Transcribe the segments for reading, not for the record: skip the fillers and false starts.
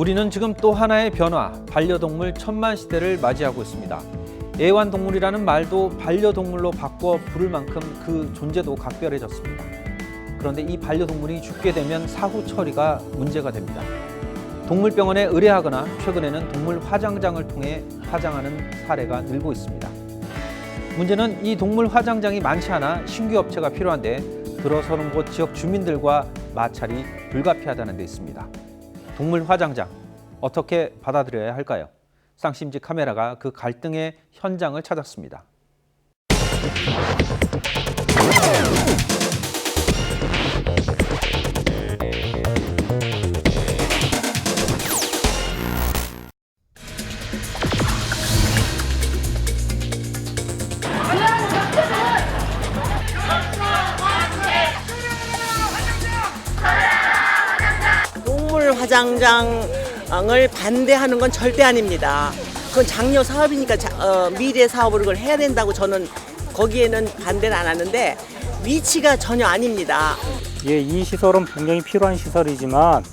우리는 지금 또 하나의 변화, 반려동물 천만 시대를 맞이하고 있습니다. 애완동물이라는 말도 반려동물로 바꿔 부를 만큼 그 존재도 각별해졌습니다. 그런데 이 반려동물이 죽게 되면 사후 처리가 문제가 됩니다. 동물병원에 의뢰하거나 최근에는 동물 화장장을 통해 화장하는 사례가 늘고 있습니다. 문제는 이 동물 화장장이 많지 않아 신규 업체가 필요한데 들어서는 곳 지역 주민들과 마찰이 불가피하다는 데 있습니다. 동물 화장장, 어떻게 받아들여야 할까요? 쌍심지 카메라가 그 갈등의 현장을 찾았습니다. 동물 화장장을 반대하는 건 절대 아닙니다. 그건 장려 사업이니까 미래 사업으로 그걸 해야 된다고 저는 거기에는 반대는 안 하는데 위치가 전혀 아닙니다. 예, 이 시설은 분명히 필요한 시설이지만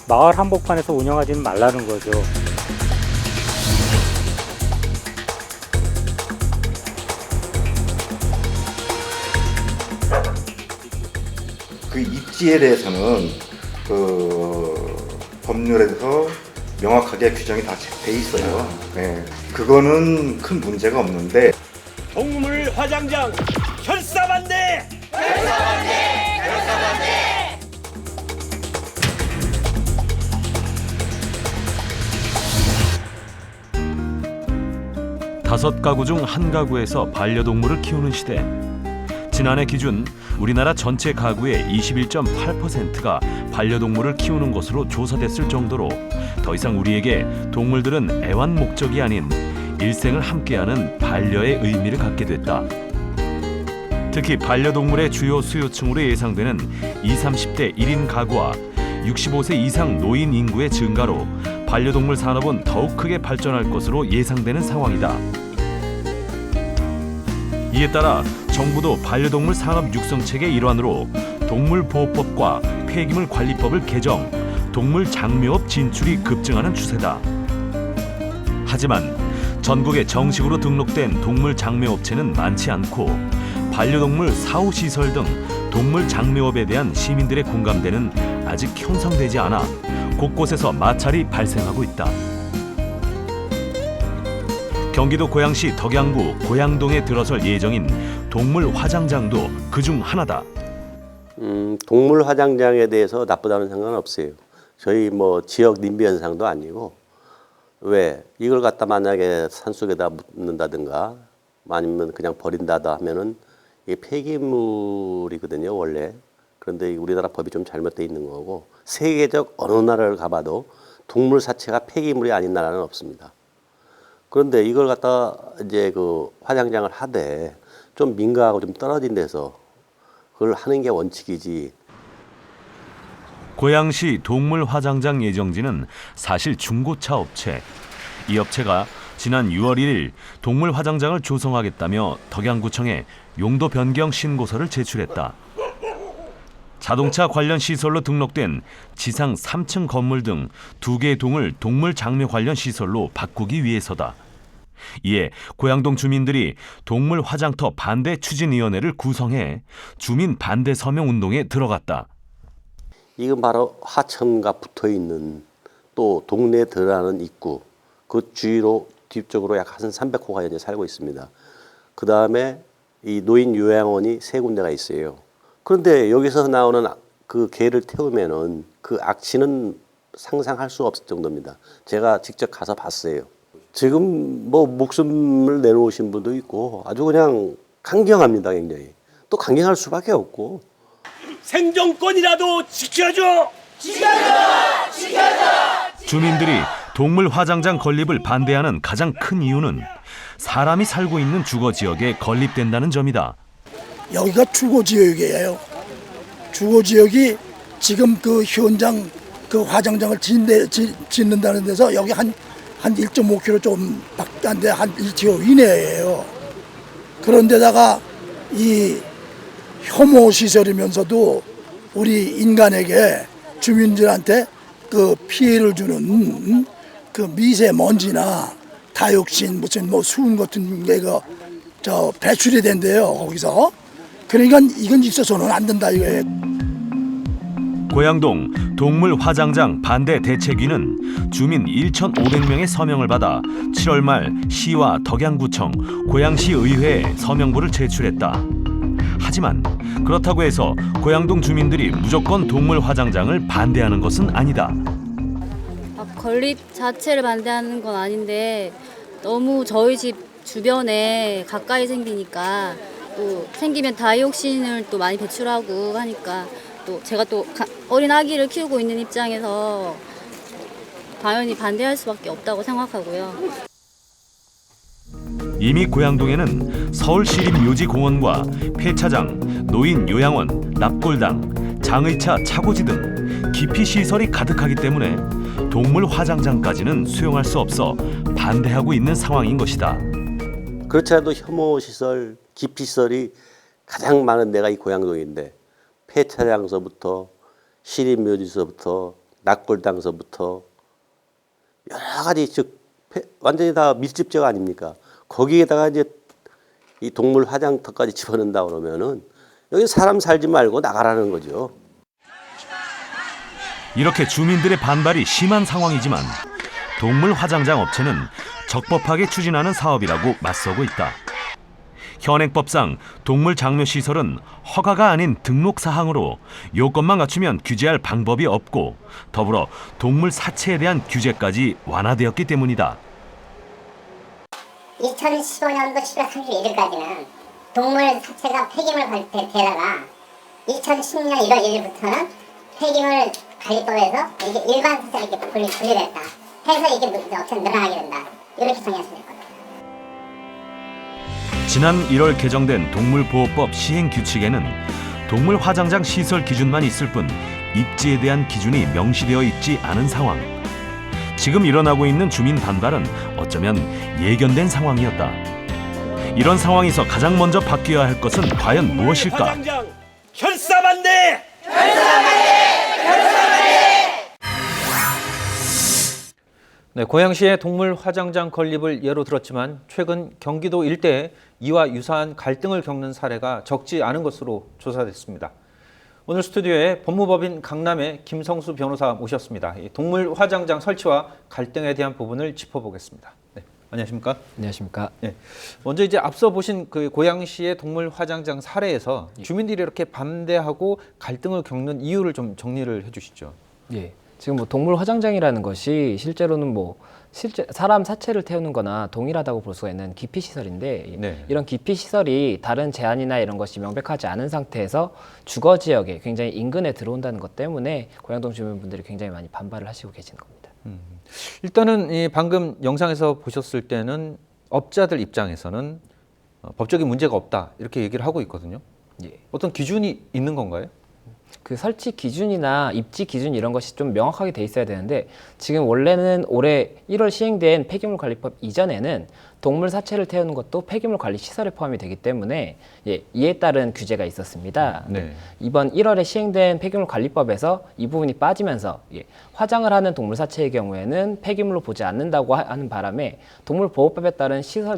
마을 한복판에서 운영하지는 말라는 거죠. 그 입지에 대해서는 그 법률에서 명확하게 규정이 다 돼 있어요. 네, 그거는 큰 문제가 없는데 동물 화장장 결사반대! 결사반대! 결사반대! 다섯 가구 중 한 가구에서 반려동물을 키우는 시대. 지난해 기준 우리나라 전체 가구의 21.8%가 반려동물을 키우는 것으로 조사됐을 정도로 더 이상 우리에게 동물들은 애완 목적이 아닌 일생을 함께하는 반려의 의미를 갖게 됐다. 특히 반려동물의 주요 수요층으로 예상되는 20, 30대 1인 가구와 65세 이상 노인 인구의 증가로 반려동물 산업은 더욱 크게 발전할 것으로 예상되는 상황이다. 이에 따라 정부도 반려동물 산업 육성책의 일환으로 동물보호법과 폐기물 관리법을 개정, 동물 장묘업 진출이 급증하는 추세다. 하지만 전국에 정식으로 등록된 동물 장묘업체는 많지 않고 반려동물 사후시설 등 동물 장묘업에 대한 시민들의 공감대는 아직 형성되지 않아 곳곳에서 마찰이 발생하고 있다. 경기도 고양시 덕양구 고양동에 들어설 예정인 동물 화장장도 그중 하나다. 동물 화장장에 대해서 나쁘다는 생각은 없어요. 저희 지역 님비 현상도 아니고 왜 이걸 갖다 만약에 산속에다 묻는다든가 아니면 그냥 버린다다 하면은 이게 폐기물이거든요 원래. 그런데 우리나라 법이 좀 잘못돼 있는 거고 세계적 어느 나라를 가봐도 동물 사체가 폐기물이 아닌 나라는 없습니다. 그런데 이걸 갖다 이제 그 화장장을 하되 좀 민가하고 좀 떨어진 데서 그걸 하는 게 원칙이지. 고양시 동물 화장장 예정지는 사실 중고차 업체. 이 업체가 지난 6월 1일 동물 화장장을 조성하겠다며 덕양구청에 용도 변경 신고서를 제출했다. 자동차 관련 시설로 등록된 지상 3층 건물 등 2개의 동을 동물 장묘 관련 시설로 바꾸기 위해서다. 이에 고양동 주민들이 동물 화장터 반대 추진위원회를 구성해 주민 반대 서명 운동에 들어갔다. 이건 바로 하천과 붙어있는 또 동네에 들어가는 입구, 그 주위로 뒤쪽으로 약 한 300호가 현재 살고 있습니다. 그 다음에 이 노인 요양원이 3군데가 있어요. 그런데 여기서 나오는 그 개를 태우면은 그 악취는 상상할 수 없을 정도입니다. 제가 직접 가서 봤어요. 지금 목숨을 내놓으신 분도 있고 아주 그냥 강경합니다, 굉장히. 또 강경할 수밖에 없고. 생존권이라도 지켜줘! 지켜줘! 지켜줘! 주민들이 동물 화장장 건립을 반대하는 가장 큰 이유는 사람이 살고 있는 주거 지역에 건립된다는 점이다. 여기가 주거지역이에요. 주거지역이 지금 그 현장 그 화장장을 짓는다는 데서 여기 한 1.5km 조금밖에 안 돼, 한 1km 이내예요. 그런데다가 이 혐오 시설이면서도 우리 인간에게 주민들한테 그 피해를 주는 그 미세먼지나 다육신 무슨 뭐 수은 같은 게가 저 배출이 된대요 거기서. 그러니까 이건 있어서는 안 된다 이거예요. 고양동 동물 화장장 반대 대책위는 주민 1,500명의 서명을 받아 7월 말 시와 덕양구청, 고양시 의회에 서명부를 제출했다. 하지만 그렇다고 해서 고양동 주민들이 무조건 동물 화장장을 반대하는 것은 아니다. 건립 자체를 반대하는 건 아닌데 너무 저희 집 주변에 가까이 생기니까 또 생기면 다이옥신을 또 많이 배출하고 하니까 또 제가 또 어린 아기를 키우고 있는 입장에서 당연히 반대할 수밖에 없다고 생각하고요. 이미 고양동에는 서울시립묘지공원과 폐차장, 노인요양원, 납골당, 장의차 차고지 등 기피시설이 가득하기 때문에 동물 화장장까지는 수용할 수 없어 반대하고 있는 상황인 것이다. 그렇지 않아도 혐오시설, 기피시설이 가장 많은 데가 이 고양동인데 폐차장서부터 시립묘지서부터 납골당서부터 여러 가지 즉 완전히 다 밀집지가 아닙니까? 거기에다가 이제 이 동물 화장터까지 집어넣는다 그러면은 여기 사람 살지 말고 나가라는 거죠. 이렇게 주민들의 반발이 심한 상황이지만 동물 화장장 업체는 적법하게 추진하는 사업이라고 맞서고 있다. 현행법상 동물 장묘 시설은 허가가 아닌 등록 사항으로 요건만 갖추면 규제할 방법이 없고 더불어 동물 사체에 대한 규제까지 완화되었기 때문이다. 2015년도 7월 31일까지는 동물 사체가 폐기물 관리되다가 2010년 1월 1일부터는 폐기물 관리법에서 이게 일반 사체가 이렇게 분리됐다. 해서 이게 업체는 늘어나게 된다. 이렇게 정의했으면 됐거든요. 지난 1월 개정된 동물보호법 시행규칙에는 동물 화장장 시설 기준만 있을 뿐 입지에 대한 기준이 명시되어 있지 않은 상황. 지금 일어나고 있는 주민 반발은 어쩌면 예견된 상황이었다. 이런 상황에서 가장 먼저 바뀌어야 할 것은 과연 무엇일까? 화장장 결사반대! 네, 고양시의 동물 화장장 건립을 예로 들었지만 최근 경기도 일대에 이와 유사한 갈등을 겪는 사례가 적지 않은 것으로 조사됐습니다. 오늘 스튜디오에 법무법인 강남의 김성수 변호사 모셨습니다. 이 동물 화장장 설치와 갈등에 대한 부분을 짚어보겠습니다. 네, 안녕하십니까? 안녕하십니까? 네, 먼저 이제 앞서 보신 그 고양시의 동물 화장장 사례에서 주민들이 이렇게 반대하고 갈등을 겪는 이유를 좀 정리를 해주시죠. 예. 지금 뭐 동물 화장장이라는 것이 실제로는 뭐 실제 사람 사체를 태우는 거나 동일하다고 볼 수가 있는 기피 시설인데 네. 이런 기피 시설이 다른 제한이나 이런 것이 명백하지 않은 상태에서 주거 지역에 굉장히 인근에 들어온다는 것 때문에 고양동 주민분들이 굉장히 많이 반발을 하시고 계시는 겁니다. 일단은 이 방금 영상에서 보셨을 때는 업자들 입장에서는 법적인 문제가 없다 이렇게 얘기를 하고 있거든요. 예. 어떤 기준이 있는 건가요? 그 설치 기준이나 입지 기준 이런 것이 좀 명확하게 돼 있어야 되는데 지금 원래는 올해 1월 시행된 폐기물 관리법 이전에는 동물 사체를 태우는 것도 폐기물 관리 시설에 포함이 되기 때문에 예, 이에 따른 규제가 있었습니다. 네. 이번 1월에 시행된 폐기물 관리법에서 이 부분이 빠지면서 예, 화장을 하는 동물 사체의 경우에는 폐기물로 보지 않는다고 하는 바람에 동물보호법에 따른 시설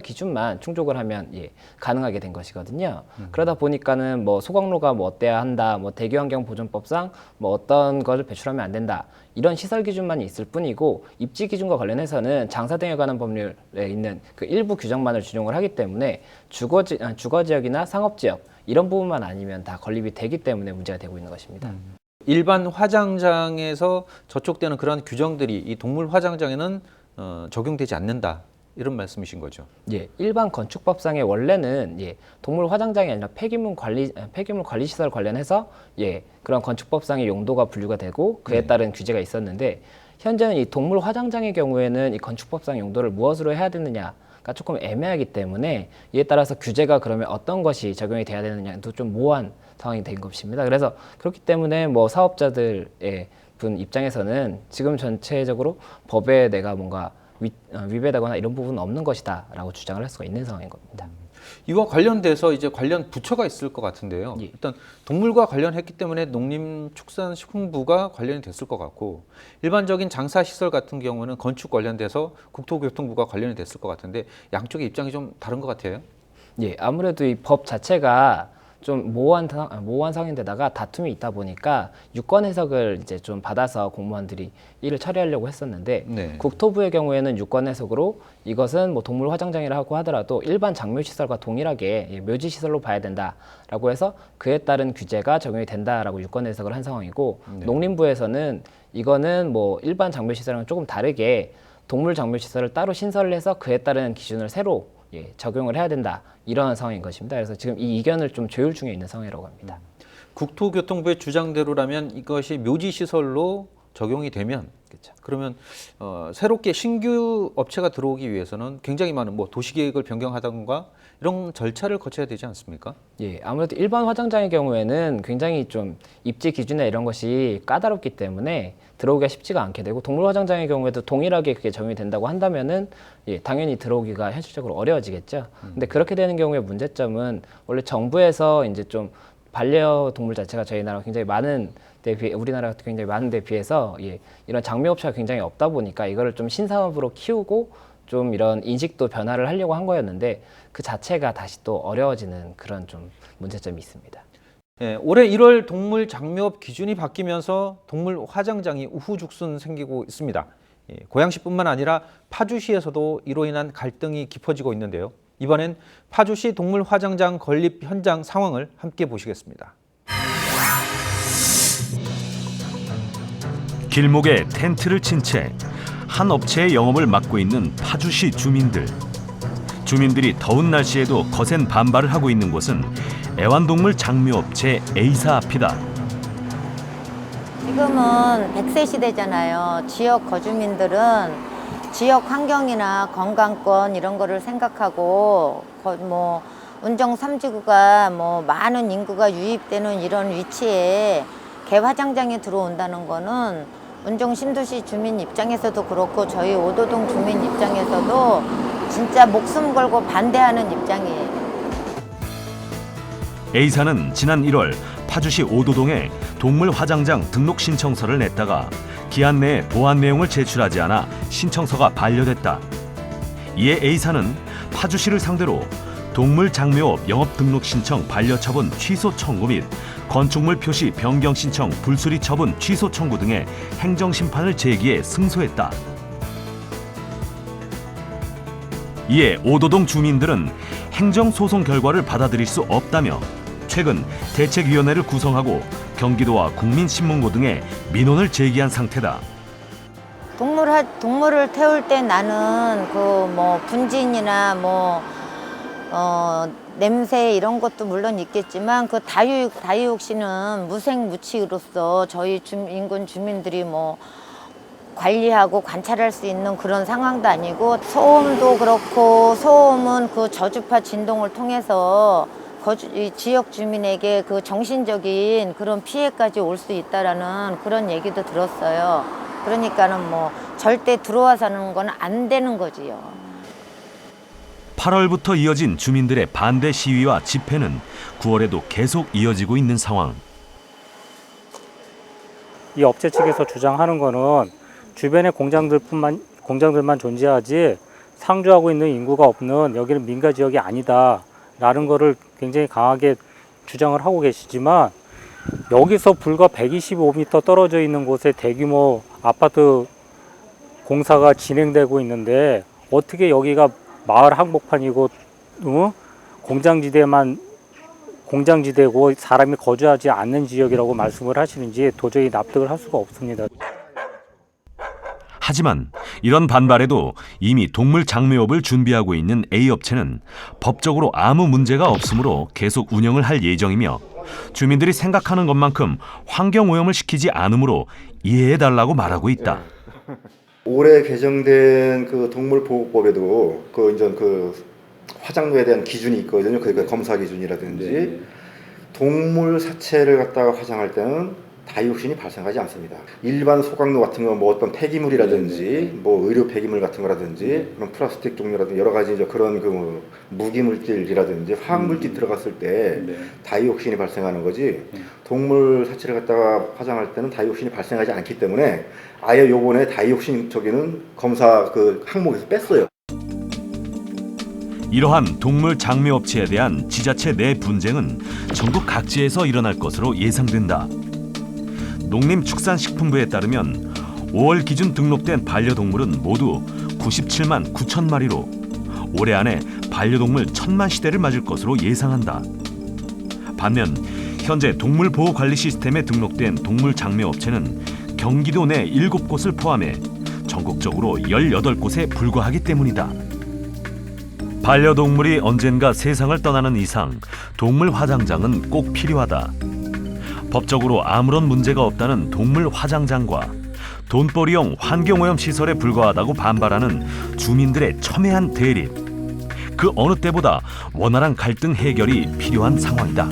기준만 충족을 하면 예, 가능하게 된 것이거든요. 그러다 보니까는 뭐 소각로가 뭐 어때야 한다, 뭐 대기환경보존법상 뭐 어떤 것을 배출하면 안 된다. 이런 시설 기준만 있을 뿐이고 입지 기준과 관련해서는 장사 등에 관한 법률에 있는 그 일부 규정만을 준용을 하기 때문에 주거 지역이나 상업 지역 이런 부분만 아니면 다 건립이 되기 때문에 문제가 되고 있는 것입니다. 일반 화장장에서 저촉되는 그런 규정들이 이 동물 화장장에는 적용되지 않는다 이런 말씀이신 거죠? 예, 일반 건축법상에 원래는 예, 동물 화장장이 아니라 폐기물 관리 시설 관련해서 예, 그런 건축법상의 용도가 분류가 되고 그에 따른 규제가 있었는데 현재는 이 동물 화장장의 경우에는 이 건축법상 용도를 무엇으로 해야 되느냐가 조금 애매하기 때문에 이에 따라서 규제가 그러면 어떤 것이 적용이 돼야 되느냐도 좀 모호한 상황이 된 것입니다. 그래서 그렇기 때문에 뭐 사업자들의 분 입장에서는 지금 전체적으로 법에 내가 뭔가 위배되거나 이런 부분은 없는 것이다라고 주장을 할 수가 있는 상황인 겁니다. 이와 관련돼서 이제 관련 부처가 있을 것 같은데요. 예. 일단 동물과 관련했기 때문에 농림축산식품부가 관련이 됐을 것 같고, 일반적인 장사시설 같은 경우는 건축 관련돼서 국토교통부가 관련이 됐을 것 같은데, 양쪽의 입장이 좀 다른 것 같아요. 예, 아무래도 이 법 자체가 좀 모호한 상황인데다가 다툼이 있다 보니까 유권 해석을 이제 좀 받아서 공무원들이 일을 처리하려고 했었는데, 네. 국토부의 경우에는 유권 해석으로 이것은 뭐 동물 화장장이라고 하더라도 일반 장묘시설과 동일하게 묘지시설로 봐야 된다라고 해서 그에 따른 규제가 적용이 된다라고 유권 해석을 한 상황이고, 네. 농림부에서는 이거는 뭐 일반 장묘시설랑 조금 다르게 동물 장묘시설을 따로 신설을 해서 그에 따른 기준을 새로 적용을 해야 된다, 이런 상황인 것입니다. 그래서 지금 이 이견을 좀 조율 중에 있는 상황이라고 합니다. 국토교통부의 주장대로라면 이것이 묘지시설로 적용이 되면, 그렇죠, 그러면 새롭게 신규 업체가 들어오기 위해서는 굉장히 많은 뭐 도시계획을 변경하던가 이런 절차를 거쳐야 되지 않습니까? 예, 아무래도 일반 화장장의 경우에는 굉장히 좀 입지 기준이나 이런 것이 까다롭기 때문에 들어오기가 쉽지가 않게 되고, 동물 화장장의 경우에도 동일하게 그게 적용이 된다고 한다면은 당연히 들어오기가 현실적으로 어려워지겠죠. 근데 그렇게 되는 경우에 문제점은 원래 정부에서 이제 좀 반려동물 자체가 저희 나라가 굉장히 많은 데 비해, 우리나라가 굉장히 많은 데 비해서 이런 장묘업체가 굉장히 없다 보니까 이거를 좀 신사업으로 키우고 좀 이런 인식도 변화를 하려고 한 거였는데, 그 자체가 다시 또 어려워지는 그런 좀 문제점이 있습니다. 예, 올해 1월 동물 장묘업 기준이 바뀌면서 동물 화장장이 우후죽순 생기고 있습니다. 예, 고양시뿐만 아니라 파주시에서도 이로 인한 갈등이 깊어지고 있는데요. 이번엔 파주시 동물 화장장 건립 현장 상황을 함께 보시겠습니다. 길목에 텐트를 친 채 한 업체의 영업을 맡고 있는 파주시 주민들. 주민들이 더운 날씨에도 거센 반발을 하고 있는 곳은 애완동물 장묘업체 A사 앞이다. 지금은 100세 시대잖아요. 지역 거주민들은 지역 환경이나 건강권 이런 거를 생각하고 뭐 운정 3지구가 뭐 많은 인구가 유입되는 이런 위치에 개화장장에 들어온다는 거는 운정 신도시 주민 입장에서도 그렇고 저희 오도동 주민 입장에서도 진짜 목숨 걸고 반대하는 입장이에요. A사는 지난 1월 파주시 오도동에 동물 화장장 등록 신청서를 냈다가 기한 내에 보안 내용을 제출하지 않아 신청서가 반려됐다. 이에 A사는 파주시를 상대로 동물 장묘업 영업 등록 신청 반려 처분 취소 청구 및 건축물 표시 변경 신청 불수리 처분 취소 청구 등의 행정 심판을 제기해 승소했다. 이에 오도동 주민들은 행정 소송 결과를 받아들일 수 없다며 최근 대책위원회를 구성하고 경기도와 국민신문고 등에 민원을 제기한 상태다. 동물을 태울 때 나는 그 뭐 분진이나 뭐 냄새 이런 것도 물론 있겠지만 그 다이옥신은 무색무취로서 저희 인근 주민들이 뭐 관리하고 관찰할 수 있는 그런 상황도 아니고, 소음도 그렇고 소음은 그 저주파 진동을 통해서 지역 주민에게 그 정신적인 그런 피해까지 올 수 있다라는 그런 얘기도 들었어요. 그러니까는 뭐 절대 들어와서는 건 안 되는 거지요. 8월부터 이어진 주민들의 반대 시위와 집회는 9월에도 계속 이어지고 있는 상황. 이 업체 측에서 주장하는 거는 주변의 공장들만 존재하지 상주하고 있는 인구가 없는 여기는 민가 지역이 아니다라는 거를 굉장히 강하게 주장을 하고 계시지만, 여기서 불과 125m 떨어져 있는 곳에 대규모 아파트 공사가 진행되고 있는데 어떻게 여기가 마을 한복판이고 공장지대고 사람이 거주하지 않는 지역이라고 말씀을 하시는지 도저히 납득을 할 수가 없습니다. 하지만 이런 반발에도 이미 동물 장묘업을 준비하고 있는 A업체는 법적으로 아무 문제가 없으므로 계속 운영을 할 예정이며, 주민들이 생각하는 것만큼 환경오염을 시키지 않으므로 이해해달라고 말하고 있다. 올해 개정된 그 동물보호법에도 그 화장묘에 대한 기준이 있거든요. 그러니까 검사 기준이라든지 동물 사체를 갖다가 화장할 때는 다이옥신이 발생하지 않습니다. 일반 소각로 같은 거 뭐 어떤 폐기물이라든지 뭐 의료 폐기물 같은 거라든지 그런 플라스틱 종류라든지 여러 가지 이제 그런 그 무기물질이라든지 화학물질 들어갔을 때 다이옥신이 발생하는 거지 동물 사체를 갖다가 화장할 때는 다이옥신이 발생하지 않기 때문에 아예 요번에 다이옥신 저기는 검사 그 항목에서 뺐어요. 이러한 동물 장묘 업체에 대한 지자체 내 분쟁은 전국 각지에서 일어날 것으로 예상된다. 농림축산식품부에 따르면 5월 기준 등록된 반려동물은 모두 97만 9천 마리로 올해 안에 반려동물 1,000만 시대를 맞을 것으로 예상한다. 반면 현재 동물보호관리 시스템에 등록된 동물 장묘 업체는 경기도 내 7곳을 포함해 전국적으로 18곳에 불과하기 때문이다. 반려동물이 언젠가 세상을 떠나는 이상 동물 화장장은 꼭 필요하다. 법적으로 아무런 문제가 없다는 동물 화장장과 돈벌이용 환경오염 시설에 불과하다고 반발하는 주민들의 첨예한 대립. 그 어느 때보다 원활한 갈등 해결이 필요한 상황이다.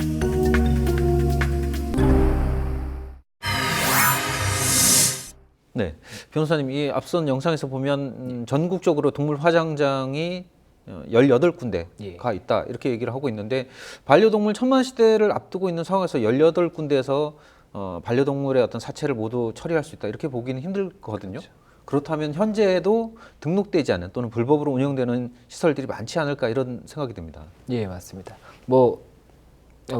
네, 변호사님, 이 앞선 영상에서 보면 전국적으로 동물 화장장이 18군데가 있다 이렇게 얘기를 하고 있는데 반려동물 1,000만 시대를 앞두고 있는 상황에서 18군데에서 반려동물의 어떤 사체를 모두 처리할 수 있다 이렇게 보기는 힘들거든요. 그렇다면 현재도 등록되지 않은 또는 불법으로 운영되는 시설들이 많지 않을까 이런 생각이 듭니다. 예, 맞습니다.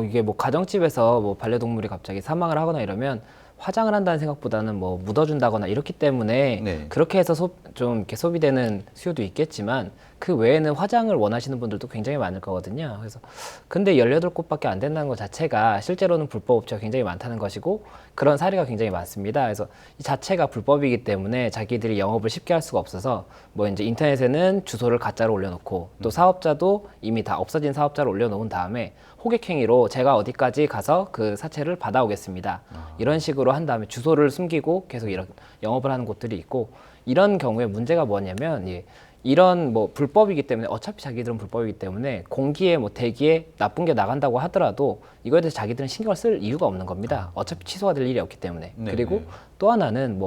이게 가정집에서 반려동물이 갑자기 사망을 하거나 이러면 화장을 한다는 생각보다는 묻어준다거나 이렇기 때문에 그렇게 해서 좀 이렇게 소비되는 수요도 있겠지만 그 외에는 화장을 원하시는 분들도 굉장히 많을 거거든요. 그래서 근데 18곳밖에 안 된다는 것 자체가 실제로는 불법 업체가 굉장히 많다는 것이고 그런 사례가 굉장히 많습니다. 그래서 이 자체가 불법이기 때문에 자기들이 영업을 쉽게 할 수가 없어서 이제 인터넷에는 주소를 가짜로 올려놓고 또 사업자도 이미 다 없어진 사업자를 올려놓은 다음에 호객행위로 제가 어디까지 가서 그 사체를 받아오겠습니다. 이런 식으로 한 다음에 주소를 숨기고 계속 이런 영업을 하는 곳들이 있고 이런 경우에 문제가 뭐냐면 이런 불법이기 때문에 어차피 자기들은 불법이기 때문에 공기에 대기에 나쁜 게 나간다고 하더라도 이거에 대해서 자기들은 신경을 쓸 이유가 없는 겁니다. 어차피 취소가 될 일이 없기 때문에. 그리고 또 하나는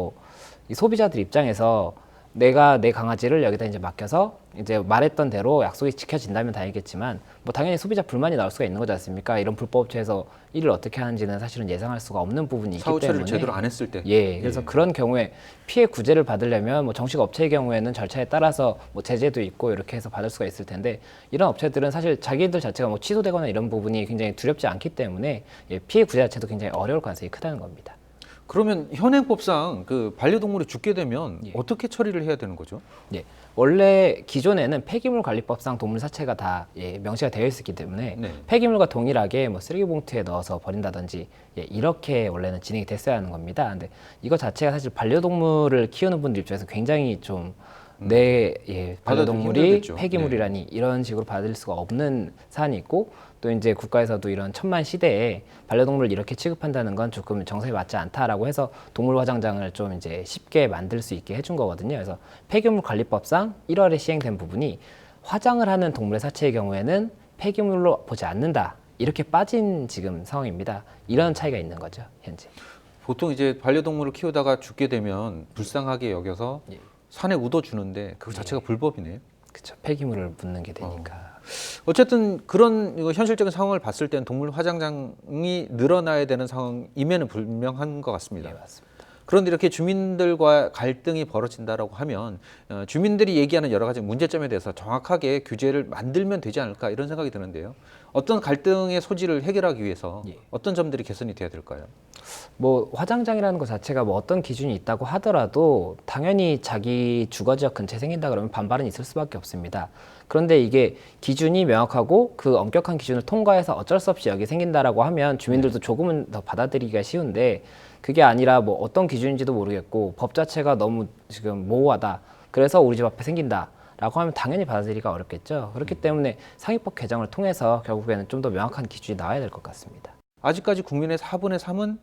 이 소비자들 입장에서 내가 내 강아지를 여기다 이제 맡겨서 이제 말했던 대로 약속이 지켜진다면 다행이겠지만 당연히 소비자 불만이 나올 수가 있는 거지 않습니까? 이런 불법업체에서 일을 어떻게 하는지는 사실은 예상할 수가 없는 부분이 있기 때문에 사후 처리를 제대로 안 했을 때 그래서 그런 경우에 피해 구제를 받으려면 정식 업체의 경우에는 절차에 따라서 제재도 있고 이렇게 해서 받을 수가 있을 텐데 이런 업체들은 사실 자기들 자체가 취소되거나 이런 부분이 굉장히 두렵지 않기 때문에 피해 구제 자체도 굉장히 어려울 가능성이 크다는 겁니다. 그러면 현행법상 그 반려동물이 죽게 되면 어떻게 처리를 해야 되는 거죠? 원래 기존에는 폐기물관리법상 동물 사체가 다 명시가 되어 있었기 때문에 폐기물과 동일하게 쓰레기 봉투에 넣어서 버린다든지 이렇게 원래는 진행이 됐어야 하는 겁니다. 근데 이거 자체가 사실 반려동물을 키우는 분들 입장에서 굉장히 좀 반려동물이 폐기물이라니 이런 식으로 받을 수가 없는 사안이 있고 또 이제 국가에서도 이런 1,000만 시대에 반려동물을 이렇게 취급한다는 건 조금 정서에 맞지 않다라고 해서 동물 화장장을 좀 이제 쉽게 만들 수 있게 해준 거거든요. 그래서 폐기물관리법상 1월에 시행된 부분이 화장을 하는 동물의 사체의 경우에는 폐기물로 보지 않는다 이렇게 빠진 지금 상황입니다. 이런 차이가 있는 거죠 현재. 보통 이제 반려동물을 키우다가 죽게 되면 불쌍하게 여겨서 산에 묻어주는데 그거 자체가 불법이네요. 그렇죠. 폐기물을 묻는 게 되니까. 어쨌든 그런 현실적인 상황을 봤을 때는 동물 화장장이 늘어나야 되는 상황임에는 분명한 것 같습니다. 맞습니다. 그런데 이렇게 주민들과 갈등이 벌어진다라고 하면 주민들이 얘기하는 여러 가지 문제점에 대해서 정확하게 규제를 만들면 되지 않을까 이런 생각이 드는데요. 어떤 갈등의 소지를 해결하기 위해서 어떤 점들이 개선이 돼야 될까요? 화장장이라는 것 자체가 어떤 기준이 있다고 하더라도 당연히 자기 주거지역 근처에 생긴다 그러면 반발은 있을 수밖에 없습니다. 그런데 이게 기준이 명확하고 그 엄격한 기준을 통과해서 어쩔 수 없이 여기 생긴다라고 하면 주민들도 조금은 더 받아들이기가 쉬운데 그게 아니라 어떤 기준인지도 모르겠고 법 자체가 너무 지금 모호하다. 그래서 우리 집 앞에 생긴다. 라고 하면 당연히 받아들이기가 어렵겠죠. 그렇기 때문에 상위법 개정을 통해서 결국에는 좀 더 명확한 기준이 나와야 될 것 같습니다. 아직까지 국민의 4분의 3은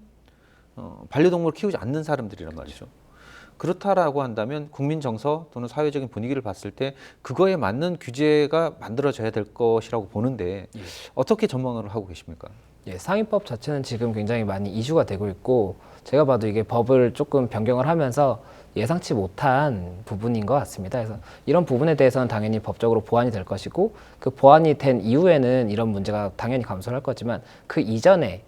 반려동물을 키우지 않는 사람들이란 말이죠. 그렇다라고 한다면 국민 정서 또는 사회적인 분위기를 봤을 때 그거에 맞는 규제가 만들어져야 될 것이라고 보는데 어떻게 전망을 하고 계십니까? 상위법 자체는 지금 굉장히 많이 이슈가 되고 있고 제가 봐도 이게 법을 조금 변경을 하면서 예상치 못한 부분인 것 같습니다. 그래서 이런 부분에 대해서는 당연히 법적으로 보완이 될 것이고 그 보완이 된 이후에는 이런 문제가 당연히 감소를 할 거지만 그 이전에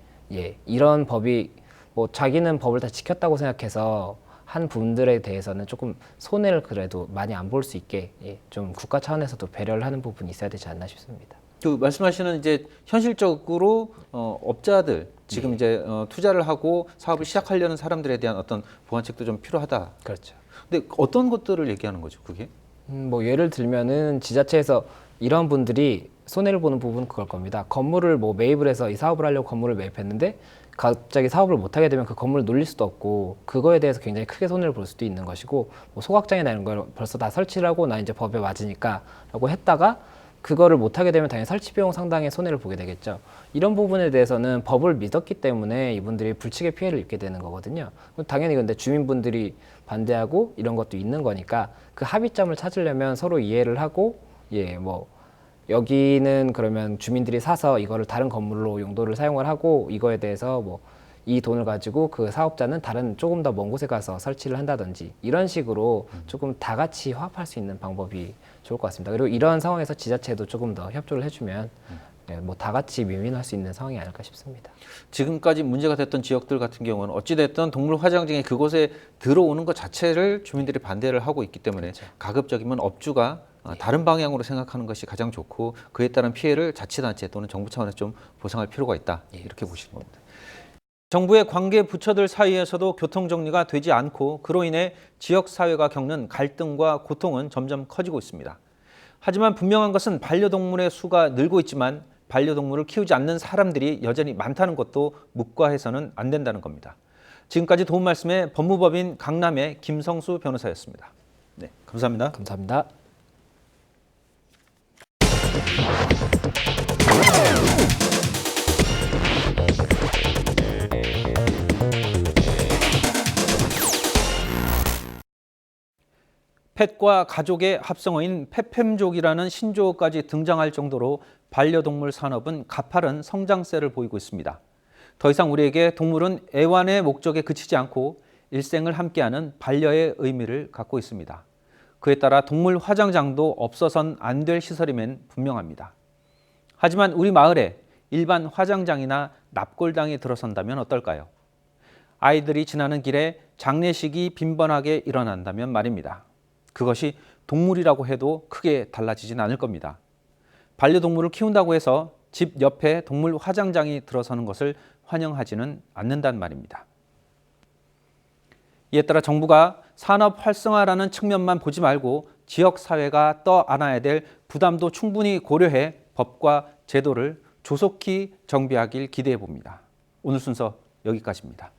이런 법이 뭐 자기는 법을 다 지켰다고 생각해서 한 분들에 대해서는 조금 손해를 그래도 많이 안 볼 수 있게 좀 국가 차원에서도 배려를 하는 부분이 있어야 되지 않나 싶습니다. 그 말씀하시는 이제 현실적으로 업자들 지금 이제 투자를 하고 사업을 시작하려는 사람들에 대한 어떤 보완책도 좀 필요하다. 그렇죠. 근데 어떤 것들을 얘기하는 거죠, 그게? 뭐 예를 들면은 지자체에서 이런 분들이 손해를 보는 부분은 그걸 겁니다. 건물을 뭐 매입을 해서 이 사업을 하려고 건물을 매입했는데 갑자기 사업을 못하게 되면 그 건물을 놀릴 수도 없고 그거에 대해서 굉장히 크게 손해를 볼 수도 있는 것이고 뭐 소각장이나 이런 걸 벌써 다 설치를 하고 나 이제 법에 맞으니까 라고 했다가 그거를 못하게 되면 당연히 설치 비용 상당의 손해를 보게 되겠죠. 이런 부분에 대해서는 법을 믿었기 때문에 이분들이 불치게 피해를 입게 되는 거거든요. 당연히 근데 주민분들이 반대하고 이런 것도 있는 거니까 그 합의점을 찾으려면 서로 이해를 하고 뭐 여기는 그러면 주민들이 사서 이거를 다른 건물로 용도를 사용을 하고 이거에 대해서 뭐 이 돈을 가지고 그 사업자는 다른 조금 더 먼 곳에 가서 설치를 한다든지 이런 식으로 조금 다 같이 화합할 수 있는 방법이 좋을 것 같습니다. 그리고 이런 상황에서 지자체도 조금 더 협조를 해주면 뭐 다 같이 윈윈할 수 있는 상황이 아닐까 싶습니다. 지금까지 문제가 됐던 지역들 같은 경우는 어찌됐든 동물 화장장이 그곳에 들어오는 것 자체를 주민들이 반대를 하고 있기 때문에 그렇죠. 가급적이면 업주가 다른 방향으로 생각하는 것이 가장 좋고 그에 따른 피해를 자치단체 또는 정부 차원에서 좀 보상할 필요가 있다. 이렇게 보시는 겁니다. 정부의 관계 부처들 사이에서도 교통 정리가 되지 않고 그로 인해 지역사회가 겪는 갈등과 고통은 점점 커지고 있습니다. 하지만 분명한 것은 반려동물의 수가 늘고 있지만 반려동물을 키우지 않는 사람들이 여전히 많다는 것도 묵과해서는 안 된다는 겁니다. 지금까지 도움 말씀의 법무법인 강남의 김성수 변호사였습니다. 네, 감사합니다. 감사합니다. 펫과 가족의 합성어인 펫팸족이라는 신조어까지 등장할 정도로 반려동물 산업은 가파른 성장세를 보이고 있습니다. 더 이상 우리에게 동물은 애완의 목적에 그치지 않고 일생을 함께하는 반려의 의미를 갖고 있습니다. 그에 따라 동물 화장장도 없어선 안 될 시설임엔 분명합니다. 하지만 우리 마을에 일반 화장장이나 납골당이 들어선다면 어떨까요? 아이들이 지나는 길에 장례식이 빈번하게 일어난다면 말입니다. 그것이 동물이라고 해도 크게 달라지진 않을 겁니다. 반려동물을 키운다고 해서 집 옆에 동물 화장장이 들어서는 것을 환영하지는 않는단 말입니다. 이에 따라 정부가 산업 활성화라는 측면만 보지 말고 지역사회가 떠안아야 될 부담도 충분히 고려해 법과 제도를 조속히 정비하길 기대해 봅니다. 오늘 순서 여기까지입니다.